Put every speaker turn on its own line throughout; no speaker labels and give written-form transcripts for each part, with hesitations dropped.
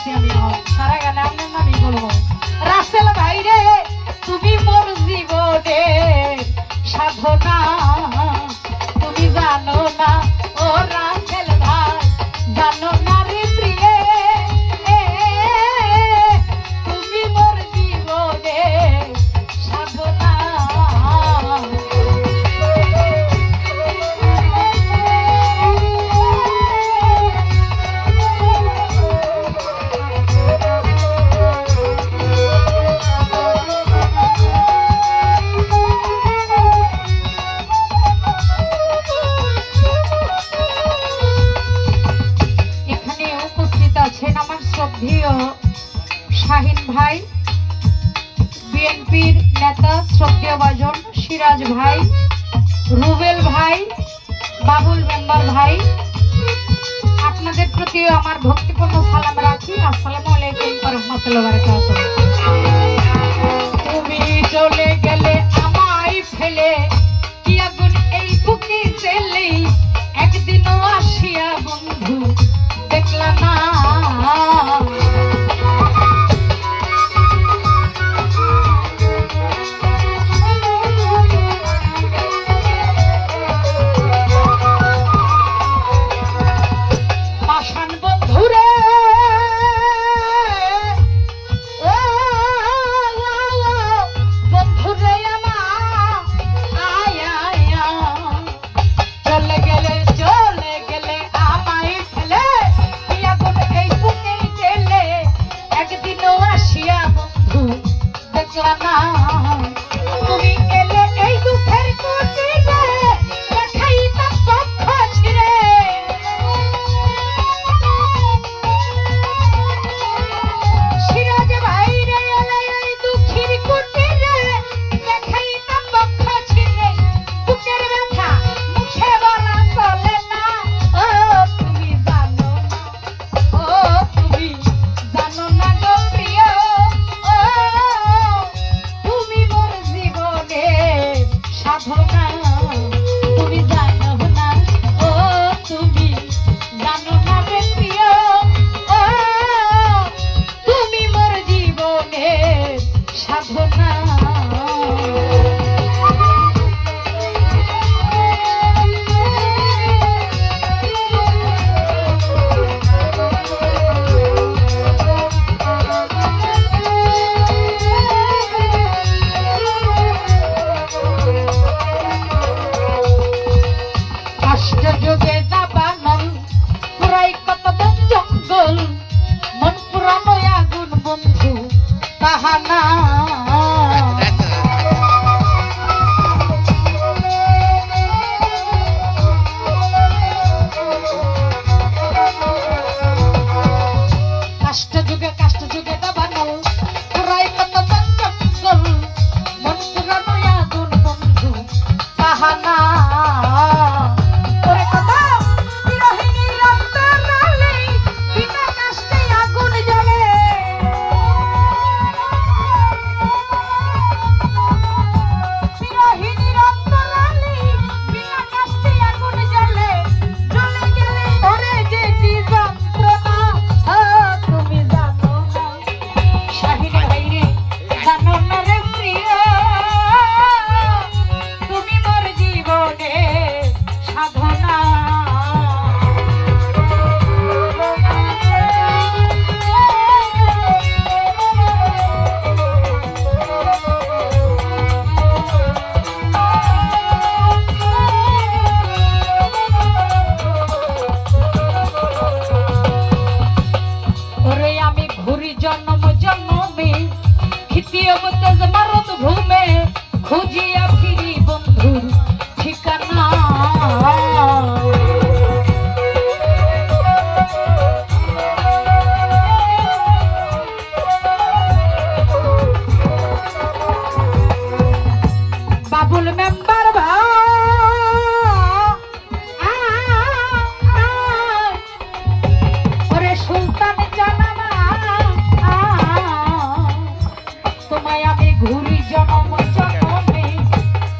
বলছি আমি সারা গানে আপনার নামই বলবো। রাসেল ভাই রে তুমি মোর জীবনে সাধনা, তুমি জানো না ও রাসেল ভাই, জানো না রে প্রিয়ে, তুমি মোর জীবনে সাধনা। আমার শ্রদ্ধেয় শাহিন ভাই, বিএনপির নেতা শ্রদ্ধেয় ভাজন সিরাজ ভাই, রুবেল ভাই, বাবুল মেম্বার ভাই, আপনাদের প্রতি আমার ভক্তিপূর্ণ সালাম রাখি। আসসালামু আলাইকুম ওয়া রাহমাতুল্লাহি ওয়া বারাকাতুহু। তুমি চলে গেলে আমায় ফেলে, কি আগুন এই বুকে জ্বলে, একদিনও আসিয়া বন্ধু দেখলা না। পাষাণ বন্ধুরে বন্ধুরে চলে গেলে আমায় ফেলে, কি আগুন এই বুকে জ্বলে, একদিনও আসিয়া বন্ধু দেখলা না। তুমি এলে এই দুঃখের কুটিরে, দেখাইতাম পক্ষ ছিঁড়ে, সিরাজ ভাই রে এলে এই দুঃখের কুটিরে, দেখাইতাম পক্ষ ছিঁড়ে, বুকের ব্যথা মুখে বলা চলে না। ও তুমি জানো না, ও তুমি জানো না গো প্রিয়, ও তুমি মোর জীবনে সাধনা, তুমি জানো না, ও তুমি জানো না রে প্রিয়, ও তুমি মোর জীবনে সাধনা। যুগে দাবানল পুরাই কত বন জঙ্গল, মন পুরানো আগুন বন্ধু তাহানা। কাষ্ট যুগে দাবানল পুরাই কত বন জঙ্গল, মন পুরানো আগুন বন্ধু তাহানা। জন্ম জন্মে খিতিয়ে তেজ মারত ঘুমে, খুঁজিয়া ফিরি বন্ধুর ঠিকানা। বাবুল মেম্বার ভাই ওরে সুলতান জানানা, তোমায় আমি ঘুরি জনম জনমে,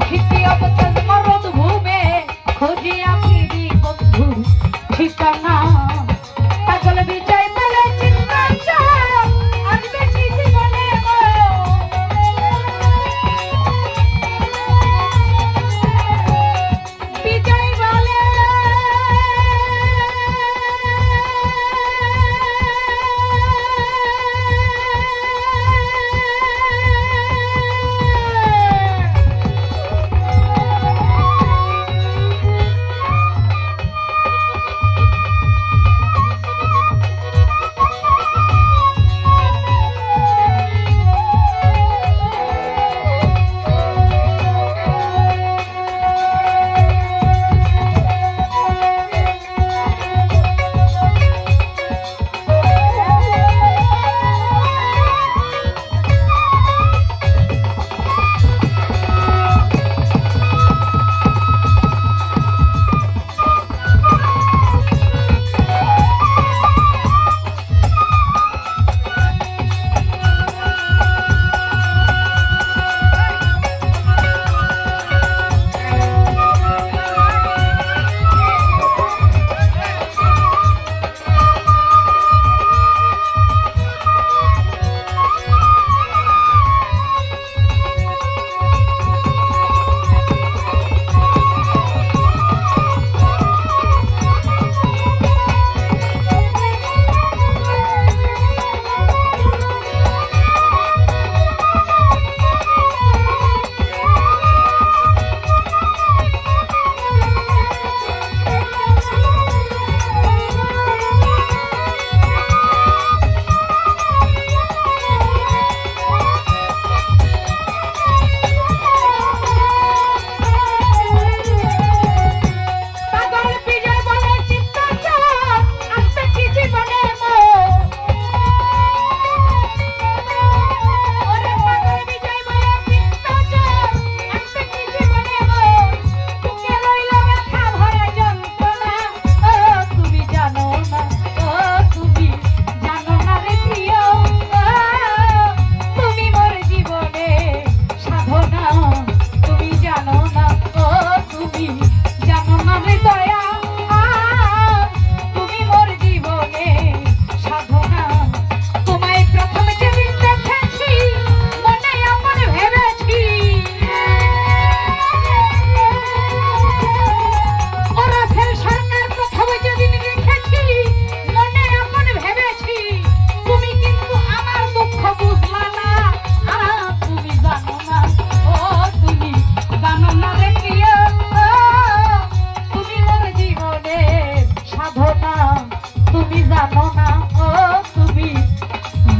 খিতিয়ে তেজ মারত ঘুমে, খুঁজিয়া ফিরি বন্ধুর ঠিকানা। পাগল বিজয় বলে চিন্তা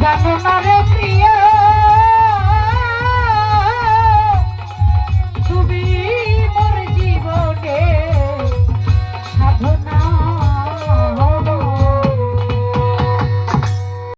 জানো না রে প্রিয়া